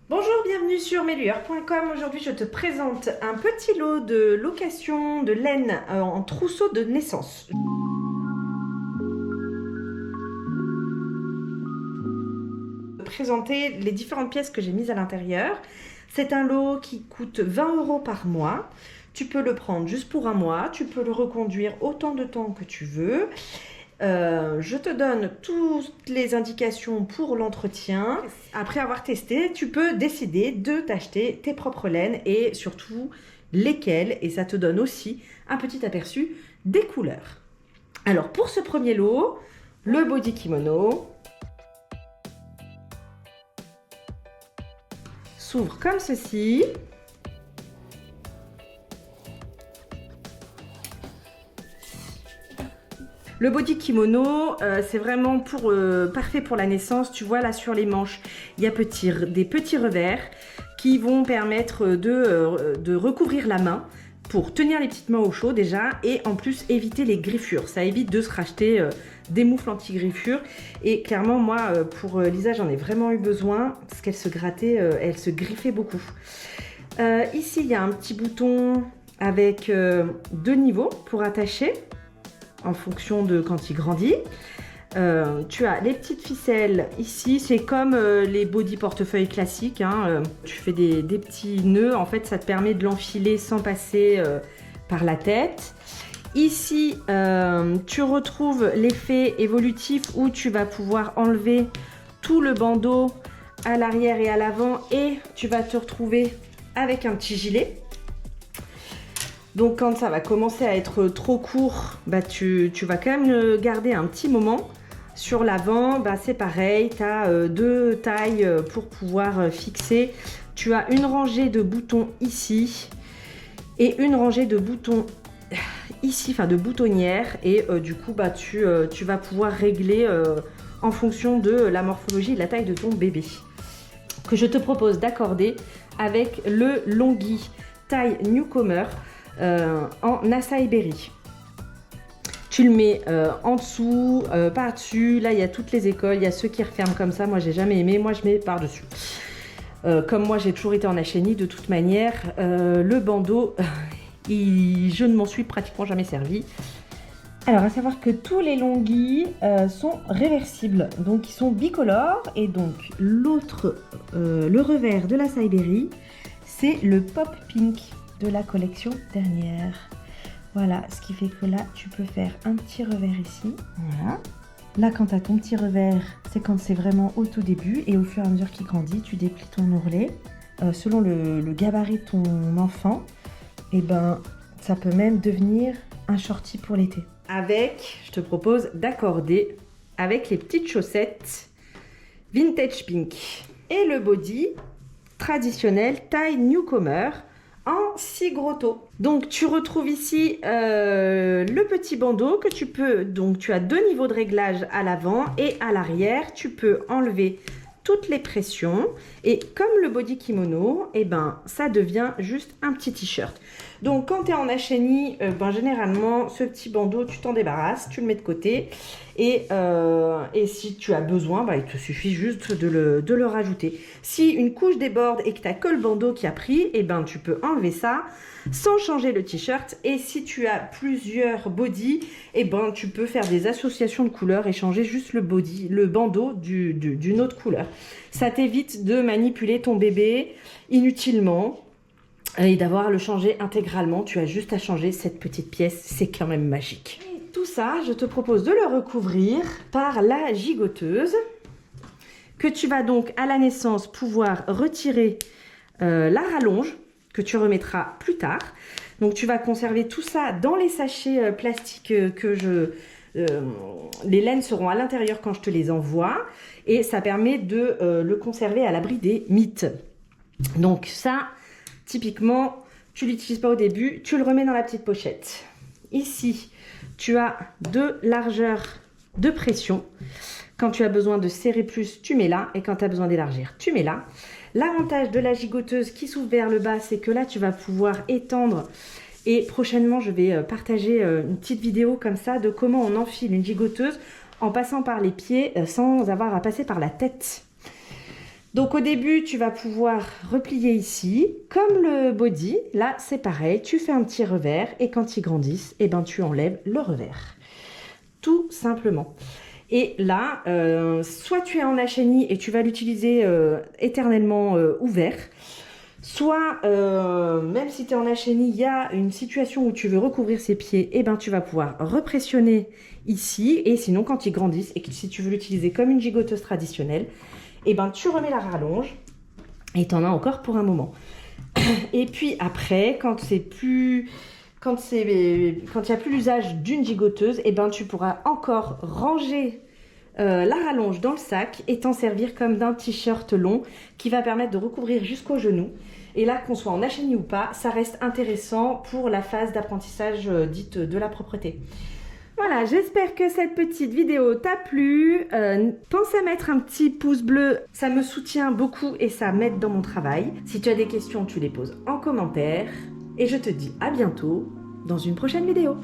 Bonjour, bienvenue sur melueur.com. Aujourd'hui, je te présente un petit lot de location de laine en trousseau de naissance. Je vais te présenter les différentes pièces que j'ai mises à l'intérieur. C'est un lot qui coûte 20 € par mois. Tu peux le prendre juste pour un mois, tu peux le reconduire autant de temps que tu veux. Je te donne toutes les indications pour l'entretien. Après avoir testé, tu peux décider de t'acheter tes propres laines et surtout lesquelles. Et ça te donne aussi un petit aperçu des couleurs. Alors pour ce premier lot, le body kimono s'ouvre comme ceci. Le body kimono, c'est vraiment parfait pour la naissance. Tu vois là sur les manches, il y a des petits revers qui vont permettre de recouvrir la main pour tenir les petites mains au chaud déjà et en plus éviter les griffures. Ça évite de se racheter des moufles anti-griffures. Et clairement, moi, pour Lisa, j'en ai vraiment eu besoin parce qu'elle se grattait, elle se griffait beaucoup. Ici, il y a un petit bouton avec 2 niveaux pour attacher en fonction de quand il grandit. Tu as les petites ficelles ici, c'est comme les body portefeuille classiques, hein. Tu fais des petits nœuds, en fait ça te permet de l'enfiler sans passer par la tête. Ici, tu retrouves l'effet évolutif où tu vas pouvoir enlever tout le bandeau à l'arrière et à l'avant et tu vas te retrouver avec un petit gilet. Donc quand ça va commencer à être trop court, bah tu vas quand même le garder un petit moment. Sur l'avant, bah c'est pareil, tu as 2 tailles pour pouvoir fixer. Tu as une rangée de boutons ici et une rangée de boutons ici, enfin de boutonnières. Et du coup, bah, tu vas pouvoir régler en fonction de la morphologie et de la taille de ton bébé. Que je te propose d'accorder avec le Longhi taille Newcomer. En açaï berry. Tu le mets en dessous, par-dessus. Là, il y a toutes les écoles. Il y a ceux qui referment comme ça. Moi, j'ai jamais aimé. Moi, je mets par-dessus. Comme moi, j'ai toujours été en achénie. De toute manière, le bandeau, je ne m'en suis pratiquement jamais servi. Alors, à savoir que tous les Longhi sont réversibles. Donc, ils sont bicolores. Et donc, l'autre, le revers de l'Açaï berry, c'est le Pop Pink de la collection dernière. Voilà, ce qui fait que là, tu peux faire un petit revers ici. Voilà. Là, quand tu as ton petit revers, c'est quand c'est vraiment au tout début. Et au fur et à mesure qu'il grandit, tu déplies ton ourlet. Selon le gabarit de ton enfant, et ben, ça peut même devenir un shorty pour l'été. Je te propose d'accorder avec les petites chaussettes Vintage Pink. Et le body traditionnel taille Newcomer en 6 gros taux. Donc tu retrouves ici le petit bandeau que tu peux, donc tu as 2 niveaux de réglage à l'avant et à l'arrière. Tu peux enlever toutes les pressions et comme le body kimono, et ben ça devient juste un petit t-shirt. Donc quand tu es en achénie, ben, généralement ce petit bandeau tu t'en débarrasses, tu le mets de côté et si tu as besoin, ben, il te suffit juste de le rajouter. Si une couche déborde et que tu n'as que le bandeau qui a pris, et ben tu peux enlever ça sans changer le t-shirt. Et si tu as plusieurs bodys, et ben tu peux faire des associations de couleurs et changer juste le bandeau d'une autre couleur. Ça t'évite de manipuler ton bébé inutilement et d'avoir à le changer intégralement. Tu as juste à changer cette petite pièce, c'est quand même magique. Et tout ça, je te propose de le recouvrir par la gigoteuse que tu vas donc à la naissance pouvoir retirer la rallonge que tu remettras plus tard. Donc tu vas conserver tout ça dans les sachets plastiques les laines seront à l'intérieur quand je te les envoie et ça permet de le conserver à l'abri des mites. Donc ça, typiquement, tu l'utilises pas au début, tu le remets dans la petite pochette. Ici, tu as 2 largeurs de pression. Quand tu as besoin de serrer plus, tu mets là. Et quand tu as besoin d'élargir, tu mets là. L'avantage de la gigoteuse qui s'ouvre vers le bas, c'est que là, tu vas pouvoir étendre. Et prochainement, je vais partager une petite vidéo comme ça de comment on enfile une gigoteuse en passant par les pieds sans avoir à passer par la tête. Donc au début, tu vas pouvoir replier ici, comme le body. Là, c'est pareil, tu fais un petit revers et quand ils grandissent, eh ben, tu enlèves le revers. Tout simplement. Et là, soit tu es en achénie et tu vas l'utiliser éternellement ouvert, soit, même si tu es en achénie, il y a une situation où tu veux recouvrir ses pieds, et ben tu vas pouvoir repressionner ici. Et sinon, quand ils grandissent et que si tu veux l'utiliser comme une gigoteuse traditionnelle, et ben tu remets la rallonge et tu en as encore pour un moment. Et puis après, quand il n'y a plus l'usage d'une gigoteuse, et ben tu pourras encore ranger la rallonge dans le sac et t'en servir comme d'un t-shirt long qui va permettre de recouvrir jusqu'au genou. Et là, qu'on soit en achénie ou pas, ça reste intéressant pour la phase d'apprentissage dite de la propreté. Voilà, j'espère que cette petite vidéo t'a plu. Pense à mettre un petit pouce bleu, ça me soutient beaucoup et ça m'aide dans mon travail. Si tu as des questions, tu les poses en commentaire. Et je te dis à bientôt dans une prochaine vidéo.